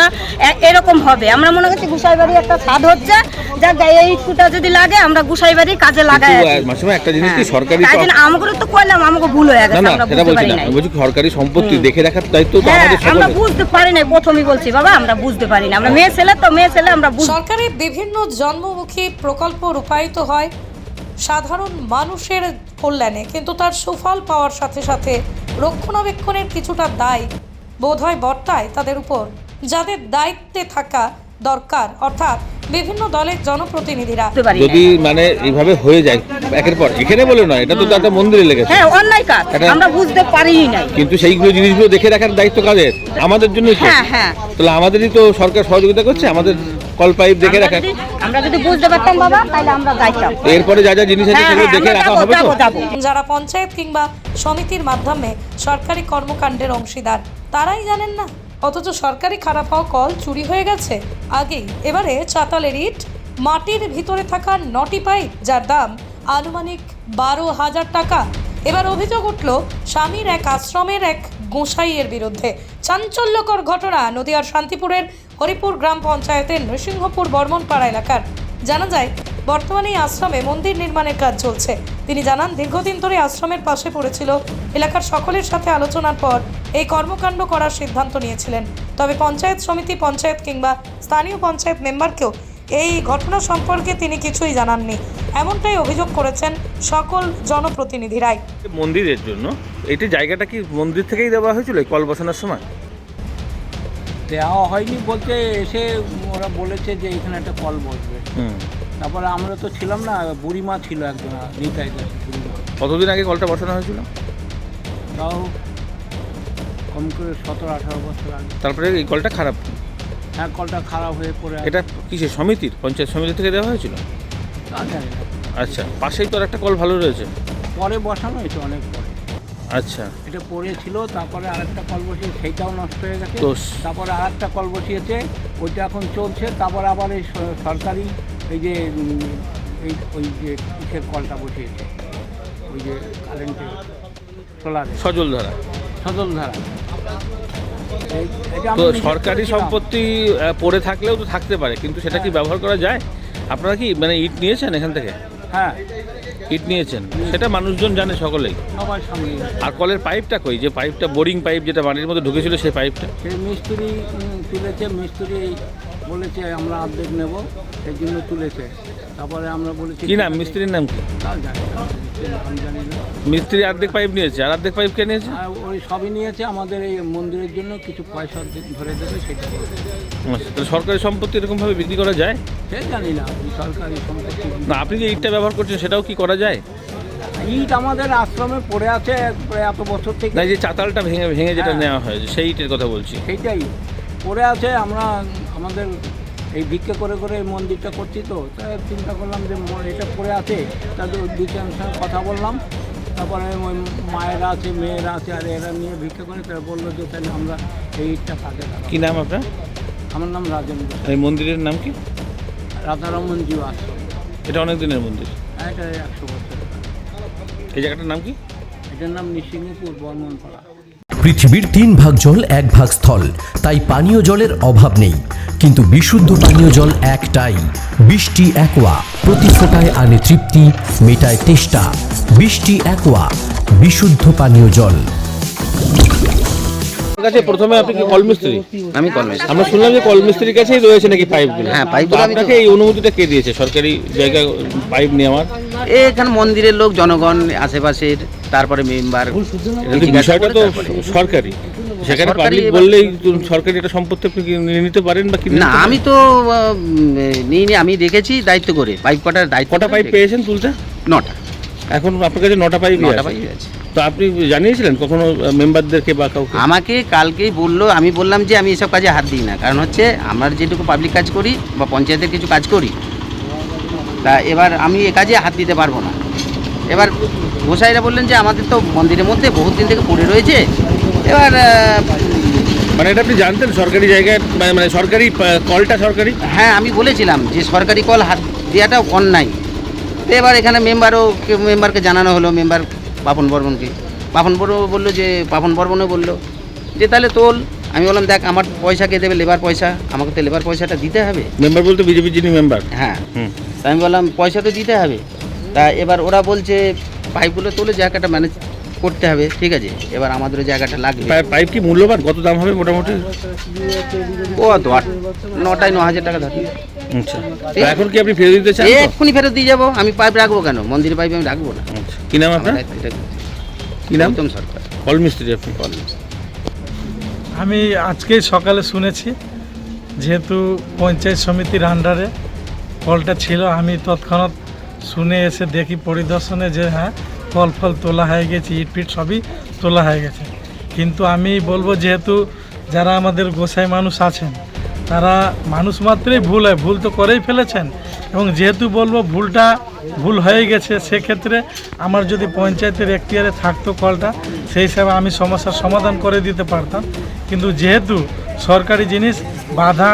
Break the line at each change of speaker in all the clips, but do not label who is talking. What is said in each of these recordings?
না এরকম হবে। আমরা মনে করছি গুসাইবাড়ি একটা ছাদ হচ্ছে, যা এই ফুটা যদি লাগে আমরা গুসাইবাড়ি কাজে লাগাই।
মাসিমা একটা জিনিস কি সরকারি
আমাকে তো কইলাম, আমাকে ভুল হয়ে গেছে, আমরা বুঝতে পারি না।
বলছি সরকারি সম্পত্তি দেখে রাখার দায়িত্ব তো আমাদের সকলের।
আমরা বুঝতে পারি না, প্রথমেই বলছি বাবা আমরা বুঝতে পারি না, আমরা মেয়ে ছেলে তো মেয়ে ছেলে আমরা।
সরকারি বিভিন্ন জন্মমুখী প্রকল্প রূপায়িত হয় সাধারণ মানুষের কল্যাণে, কিন্তু তার সুফল পাওয়ার সাথে সাথে রক্ষণাবেক্ষণের কিছুটা দায় বোধহয় বর্তায় তাদের উপর, যাদের দায়িত্বে থাকা দরকার, অর্থাৎ বিভিন্ন দলের জনপ্রতিনিধিরা।
যদি মানে এইভাবে হয়ে যায় একের পর এখানে বলে নয়, এটা তো একটা মন্দিরে লেগেছে।
হ্যাঁ, অন্যায় কাজ, আমরা বুঝতে পারিই নাই।
কিন্তু সেইগুলো জিনিসগুলো দেখে রাখার দায়িত্ব কাদের? আমাদের জন্যই তো।
হ্যাঁ,
তাহলে আমাদেরই তো সরকার সহযোগিতা করছে, আমাদের কল পাইপ দেখে রাখা।
আমরা যদি বুঝতে পারতাম বাবা তাহলে আমরা যাইতাম।
এরপরে যা যা জিনিস আছে সেগুলো দেখে রাখা হবে তো।
যারা পঞ্চায়েত কিংবা সমিতির মাধ্যমে সরকারি কর্মকাণ্ডের অংশীদার, তারাই জানেন না, অথচ সরকারি খারাপ হওয়া কল চুরি হয়ে গেছে আগেই। এবারে চাতালের ইট, মাটির ভিতরে থাকা 9টি পাইপ, যার দাম আনুমানিক 12,000 টাকা। এবার অভিযোগ উঠল স্বামীর এক আশ্রমের এক গোসাইয়ের বিরুদ্ধে। চাঞ্চল্যকর ঘটনা নদিয়ার শান্তিপুরের হরিপুর গ্রাম পঞ্চায়েতের নৃসিংহপুর বর্মনপাড়া এলাকার। জানা যায় বর্তমানে এই আশ্রমে মন্দির নির্মাণের কাজ চলছে। তিনি জানান দীর্ঘদিন ধরে আশ্রমের পাশে পড়েছিল, এলাকার সকলের সাথে আলোচনার পর এই কর্মকাণ্ড করার সিদ্ধান্ত নিয়েছিলেন। তবে পঞ্চায়েত সমিতি, পঞ্চায়েত কিংবা স্থানীয় পঞ্চায়েত মেম্বারকেও এই ঘটনা সম্পর্কে তিনি কিছুই জানাননি, এমনটাই অভিযোগ করেছেন সকল জনপ্রতিনিধিরাই।
মন্দিরের জন্য এটি জায়গাটা কি মন্দির থেকেই দেওয়া হয়েছিল কল বসানোর সময়?
দেওয়া হয়নি বলতে, এসে ওরা বলেছে যে এখানে একটা কল বসবে। তারপরে আমরা তো ছিলাম না, বুড়িমা ছিল একজন, নিতাই দাস বুড়িমা।
কতদিন আগে কলটা বসানো হয়েছিল?
তাও কম করে 17-18 বছর আগে।
তারপরে এই কলটা খারাপ?
হ্যাঁ, কলটা খারাপ হয়ে পড়ে।
এটা কিসের সমিতির, পঞ্চায়েত সমিতি থেকে দেওয়া হয়েছিল?
তা জানি না।
আচ্ছা, পাশেই তো আর একটা কল ভালো রয়েছে।
পরে বসানো হয়েছে, অনেক পরে।
আচ্ছা,
এটা পড়েছিল, তারপরে আরেকটা কল বসিয়ে সেইটাও নষ্ট হয়ে গেছে। তারপরে আরেকটা কল বসিয়েছে, ওইটা এখন চলছে। তারপর আবার এই সরকারি এই যে ওই যে কিসের কলটা বসিয়েছে, ওই যে কারেন্টের সোলার
সজলধারা। তো সরকারি সম্পত্তি পড়ে থাকলেও তো থাকতে পারে, কিন্তু সেটা কি ব্যবহার করা যায়? আপনারা কি মানে ইট নিয়েছেন এখান থেকে?
হ্যাঁ,
ইট নিয়েছেন, সেটা মানুষজন জানে সকলেই।
সবার সামনে।
আর কলের পাইপটা কই, যে পাইপটা বোরিং পাইপ যেটা বাড়ির মধ্যে ঢুকেছিল সেই পাইপটা?
সেই মিস্ত্রি তুলেছে, মিস্ত্রি বলেছে আমরা অর্ধেক নেব, সেই জন্য তুলেছে। তারপরে আমরা বলেছি
কি নাম মিস্ত্রির নাম কি?
তাও জানি না, আমি জানি না।
মিস্ত্রি অর্ধেক পাইপ নিয়েছে, আর অর্ধেক পাইপ কে নিয়েছে?
আর ওই সবই নিয়েছে, আমাদের এই মন্দিরের জন্য কিছু পয়সা ধরে দেবে সেটা।
তাহলে সরকারি সম্পত্তি এরকমভাবে বিক্রি করা যায়?
সে জানি না, সরকারি সম্পত্তি
না, আপনি যে ইটটা ব্যবহার করছেন সেটাও কি করা যায়?
ইট আমাদের আশ্রমে পড়ে আছে এত বছর থেকে।
না, যে চাতালটা ভেঙে ভেঙে যেটা নেওয়া হয়েছে সেই ইটের কথা বলছি।
সেইটাই পড়ে আছে। আমরা আমাদের এই ভিক্ষা করে করে এই মন্দিরটা করছি, তো তাই চিন্তা করলাম যে এটা পড়ে আছে, তাদের দুজনের সঙ্গে কথা বললাম। তারপরে ওই মায়েরা আছে, মেয়েরা আছে, আর এরা নিয়ে ভিক্ষা করে, তারা বললো যে তাহলে আমরা এই ইটটা পাকে।
কি নাম আপনার?
আমার নাম রাজেন্দ্র।
এই মন্দিরের নাম কি?
রাধারমন জিউ আশ্রম।
এটা অনেক দিনের মন্দির।
এটা 100 বছর।
এই জায়গাটার নাম কি?
এটার নাম নৃসিংহপুর বর্মনপাড়া।
পৃথিবীর 3 ভাগ জল 1 ভাগ স্থল, তাই পানীয় জলের অভাব নেই। কিন্তু বিশুদ্ধ পানীয় জল একটাই, বৃষ্টি অ্যাকোয়া। প্রতি ফোঁটায় আনে তৃপ্তি, মেটায় তেষ্টা। বৃষ্টি অ্যাকোয়া, বিশুদ্ধ পানীয় জল।
কাছে প্রথমে আপনি কি কল মিস্ত্রি?
আমি কল মিস্ত্রি।
আমরা শুনলাম যে কল মিস্ত্রির কাছেই রয়েছে নাকি পাইপগুলো।
হ্যাঁ, পাইপগুলো।
আপনাকে এই অনুমতিটা কে দিয়েছে সরকারি জায়গা পাইপ নেওয়ার?
এখানে মন্দিরের লোক, জনগণ, আশেপাশের, তারপরে মেম্বার।
বিষয়টা তো সরকারি, সেখানে পাবলিক বললেই সরকারি এটা সম্পত্তি আপনি নিয়ে নিতে পারেন বা কি?
না, আমি তো নিইনি, আমি দেখেছি দায়িত্ব করে পাইপ কটার দায়িত্ব।
কটা পাইপ পেয়েছেন তুলতে?
9টা।
এখন আপনার কাছে 9টা পাইপ আছে। তো আপনি জানিয়েছিলেন কখনো মেম্বারদেরকে বা কাউকে?
আমাকে কালকেই বললো, আমি বললাম যে আমি এসব কাজে হাত দিই না, কারণ হচ্ছে আমার যেটুকু পাবলিক কাজ করি বা পঞ্চায়েতের কিছু কাজ করি, তা এবার আমি এ কাজে হাত দিতে পারবো না। এবার গোসাইরা বললেন যে আমাদের তো মন্দিরের মধ্যে বহুত দিন থেকে পড়ে রয়েছে। এবার
মানে এটা আপনি জানতেন সরকারি জায়গায়, মানে সরকারি কলটা সরকারি?
হ্যাঁ, আমি বলেছিলাম যে সরকারি কল হাত দেওয়াটা অন্যায়। তো এবার এখানে মেম্বারকে জানানো হলো, মেম্বার পাপন বর্মনকে। পাপন বর্মন বললো যে তাহলে তোল। আমি বললাম দেখ আমার পয়সা কে দেবে, লেবার পয়সা, আমাকে তো লেবার পয়সাটা দিতে হবে।
মেম্বার বলতে বিজেপির যিনি মেম্বার?
হ্যাঁ,
হুম।
তা আমি বললাম পয়সা তো দিতে হবে। তা এবার ওরা বলছে পাইপগুলো তোলে, জায়গাটা ম্যানেজ করতে হবে, ঠিক আছে, এবার আমাদের ওই জায়গাটা লাগবে।
পাইপ কি মূল্যবান? কত দাম হবে মোটামুটি?
ও তো 9,000 টাকা ধর।
আচ্ছা, তা এখন কি আপনি ফেরত দিতে চান?
এক্ষুনি ফেরত দিয়ে যাবো। আমি পাইপ রাখবো কেন? মন্দিরের পাইপ আমি রাখবো না।
আচ্ছা, কি নাম আপনার? কি নাম?
গৌতম সরকার।
কল মিস্ত্রি আপনি?
আমি আজকেই সকালে শুনেছি, যেহেতু পঞ্চায়েত সমিতির আন্ডারে কলটা ছিল, আমি তৎক্ষণাৎ শুনে এসে দেখি পরিদর্শনে যে হ্যাঁ কল ফল তোলা হয়ে গেছে, ইট ফিট সবই তোলা হয়ে গেছে। কিন্তু আমি বলবো যেহেতু যারা আমাদের গোসাই মানুষ আছেন তারা মানুষ মাত্রই ভুল হয়, ভুল তো করেই ফেলেছেন, এবং যেহেতু বলবো ভুলটা ভুল হয়ে গেছে, সেক্ষেত্রে আমার যদি পঞ্চায়েতের এখতিয়ারে থাকতো কলটা, সেই হিসাবে আমি সমস্যার সমাধান করে দিতে পারতাম। কিন্তু যেহেতু সরকারি জিনিস বাধা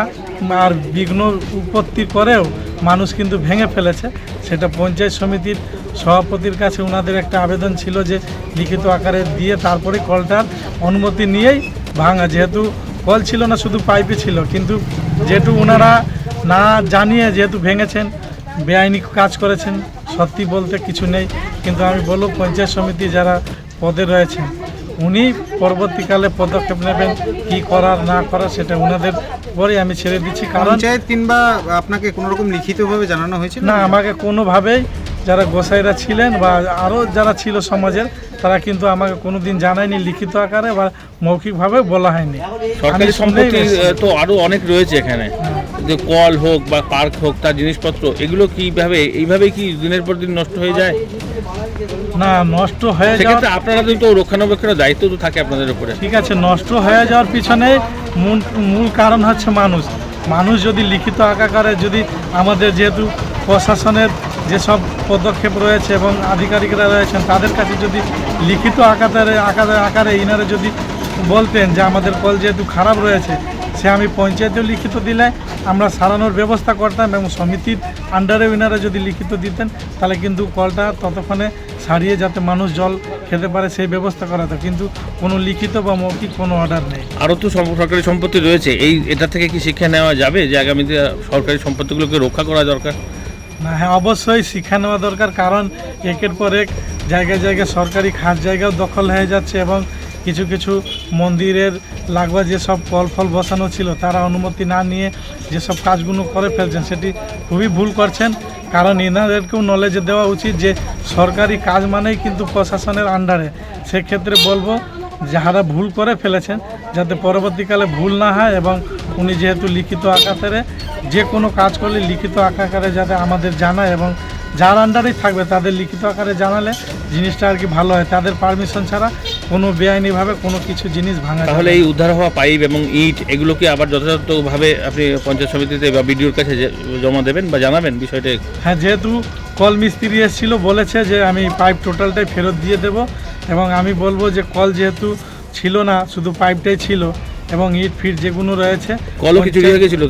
আর বিঘ্ন উৎপত্তি করেও মানুষ কিন্তু ভেঙে ফেলেছে, সেটা পঞ্চায়েত সমিতির সভাপতির কাছে ওনাদের একটা আবেদন ছিল যে লিখিত আকারে দিয়ে তারপরে কলটার অনুমতি নিয়েই ভাঙা, যেহেতু কল ছিল না, শুধু পাইপে ছিল। কিন্তু যেহেতু ওনারা না জানিয়ে যেহেতু ভেঙেছেন, বেআইনি কাজ করেছেন, সত্যি বলতে কিছু নেই। কিন্তু আমি বলব পঞ্চায়েত সমিতি যারা পদে রয়েছেন উনি পরবর্তীকালে পদক্ষেপ নেবেন, কি করার না করার সেটা ওনাদের পরে আমি ছেড়ে দিচ্ছি। কারণ
পঞ্চায়েত কিংবা আপনাকে কোনো রকম লিখিতভাবে জানানো হয়েছিল?
না, আমাকে কোনোভাবেই যারা গোসাইরা ছিলেন বা আরও যারা ছিল সমাজের, তারা কিন্তু আমাকে কোনোদিন জানায়নি লিখিত আকারে বা মৌখিকভাবে বলা হয়নি।
সরকারি সম্পত্তি তো আরো অনেক রয়েছে এখানে, যে কল হোক বা পার্ক হোক, তার জিনিসপত্র, এগুলো কিভাবে এইভাবে কি দিনের পর দিন নষ্ট হয়ে যায়?
না, নষ্ট হয়ে যাওয়ার,
সেক্ষেত্রে আপনারা তো রক্ষণাবেক্ষণের দায়িত্ব তো থাকে আপনাদের উপরে।
ঠিক আছে, নষ্ট হয়ে যাওয়ার পিছনে মূল কারণ হচ্ছে মানুষ যদি লিখিত আকারে, যদি আমাদের যেহেতু প্রশাসনের যেসব পদক্ষেপ রয়েছে এবং আধিকারিকরা রয়েছেন তাদের কাছে যদি লিখিত আকারে ইনারা যদি বলতেন যে আমাদের কল যেহেতু খারাপ রয়েছে, সে আমি পঞ্চায়েতেও লিখিত দিলে আমরা সারানোর ব্যবস্থা করতাম, এবং সমিতির আন্ডারে ইনারা যদি লিখিত দিতেন তাহলে কিন্তু কলটা ততক্ষণে সারিয়ে যাতে মানুষ জল খেতে পারে সেই ব্যবস্থা করা হতো। কিন্তু কোনো লিখিত বা মৌখিক কোনো অর্ডার নেই।
আরও তো সরকারি সম্পত্তি রয়েছে, এটা থেকে কি শিক্ষা নেওয়া যাবে যে আগামীতে সরকারি সম্পত্তিগুলোকে রক্ষা করা দরকার?
না, হ্যাঁ, অবশ্যই শিক্ষা নেওয়া দরকার। কারণ একের পর এক জায়গায় সরকারি খাস জায়গাও দখল হয়ে যাচ্ছে, এবং কিছু কিছু মন্দিরের লাগোয়া যেসব কল ফল বসানো ছিল তারা অনুমতি না নিয়ে যেসব কাজগুলো করে ফেলছেন, সেটি খুবই ভুল করছেন। কারণ এনাদেরকেও নলেজ দেওয়া উচিত যে সরকারি কাজ মানেই কিন্তু প্রশাসনের আন্ডারে। সেক্ষেত্রে বলবো যারা ভুল করে ফেলেছেন যাতে পরবর্তীকালে ভুল না হয়, এবং উনি যেহেতু লিখিত আকারে যে কোনো কাজ করলে লিখিত আকারে যাতে আমাদের জানায়, এবং যার আন্ডারেই থাকবে তাদের লিখিত আকারে জানালে জিনিসটা আর কি ভালো হয়। তাদের পারমিশন ছাড়া কোনো বেআইনিভাবে কোনো কিছু জিনিস ভাঙা।
তাহলে এই উদ্ধার হওয়া পাইপ এবং ইট এগুলোকে আবার যথাযথভাবে আপনি পঞ্চায়েত সমিতিতে বা বিডিওর কাছে জমা দেবেন বা জানাবেন বিষয়টা?
হ্যাঁ, যেহেতু কল মিস্ত্রি এসেছিলো, বলেছে যে আমি পাইপ টোটালটাই ফেরত দিয়ে দেব, এবং আমি বলবো যে কল যেহেতু ছিল না, শুধু পাইপটাই ছিল, এবং ইট ফিট যেগুলো রয়েছে।
কলও কি চুরি হয়ে গেছিল?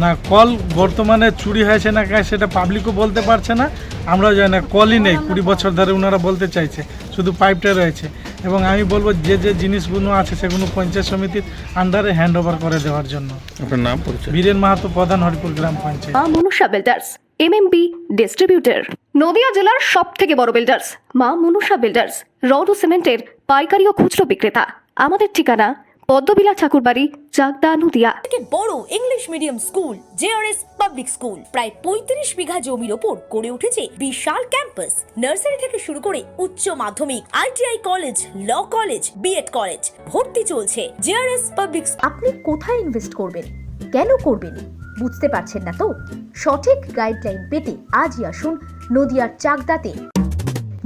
না, কল বর্তমানে চুরি হয়েছে না সেটা পাবলিকও বলতে পারছে না, আমরাও জানি না। কলই নেই 20 বছর ধরে ওনারা বলতে চাইছে, শুধু পাইপটা রয়েছে। এবং আমি বলবো যে জিনিসগুলো আছে সেগুলো পঞ্চায়েত সমিতির আন্ডারে হ্যান্ড ওভার করে দেওয়ার জন্য।
আপনার নাম পরিচয়?
বীরেন মাহাতো, প্রধান, হরিপুর গ্রাম পঞ্চায়েত।
মা Manusha builders, MMB distributor, Nadia জেলার সব থেকে বড় বিল্ডার্স মা মনুষা বিল্ডার্স, রড ও সিমেন্টের পাইকারি ও খুচরো বিক্রেতা। আমাদের ঠিকানা পদ্মবিলা ঠাকুরবাড়ি, চাকদা, নদিয়া।
থেকে বড় English medium school JRS public school প্রায় 35 বিঘা জমির ওপর গড়ে উঠেছে বিশাল ক্যাম্পাস। নার্সারি থেকে শুরু করে উচ্চ মাধ্যমিক, ITI college, law college, BEd college, ভর্তি চলছে জেআরএস পাবলিক।
আপনি কোথায় ইনভেস্ট করবেন, কেন করবেন বুঝতে পারছেন না তো? সঠিক গাইডলাইন পেতে আজই আসুন নদিয়ার চাকদাতে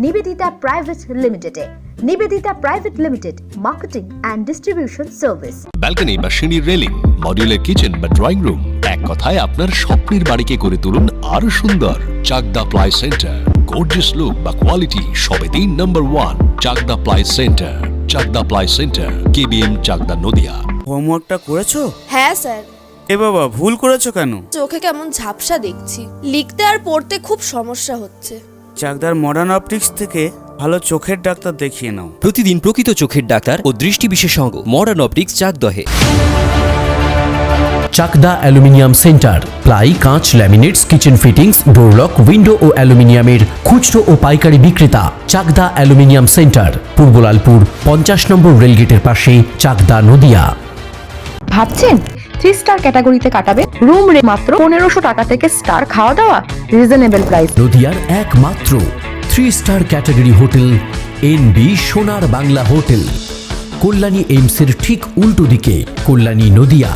নিবেদিতা প্রাইভেট লিমিটেডে। Nivedita private limited, marketing and distribution service.
Balcony বা সিঁড়ির রেলিং, মডিউলার কিচেন বা ড্রয়িং রুম, এক কথায় আপনার স্বপ্নের বাড়িকে করে তুলুন আরো সুন্দর। Chakda ply centre, gorgeous look বা কোয়ালিটি সবেতেই number 1। Chakda ply centre, Chakda ply centre, KBM, Chakda, Nadia.
হোমওয়ার্কটা করেছো?
হ্যাঁ স্যার।
এ বাবা, ভুল করেছো কেন?
চোখে কেমন ঝাপসা দেখছি, লিখতে আর পড়তে খুব সমস্যা হচ্ছে।
চাকদার মডার্ন অপটিক্স থেকে ভালো চোখের ডাক্তার দেখিয়ে নাও।
প্রতিদিন প্রকৃত চোখের ডাক্তার ও দৃষ্টি বিশেষজ্ঞ মডার্ন অপটিক্স চাকদহে। চাকদা অ্যালুমিনিয়াম সেন্টার, প্লাই, কাঁচ, laminates, kitchen fittings, door lock, window ও অ্যালুমিনিয়ামের খুচরো ও পাইকারি বিক্রেতা। Chakda aluminium centre, Purbalalpur 50 number রেলগেটের পাশে, চাকদা, নদিয়া।
ভাবছেন 3 স্টার ক্যাটাগরিতে কাটাবে? রুম রে মাত্র 1500 টাকা থেকে স্টার, খাওয়া দাওয়া রিজনেবল প্রাইস।
নদিয়ার একমাত্র 3 স্টার ক্যাটাগরি হোটেল এনবি সোনার বাংলা হোটেল, কল্যাণী এইমসের ঠিক উল্টো দিকে, কল্যাণী, নদিয়া।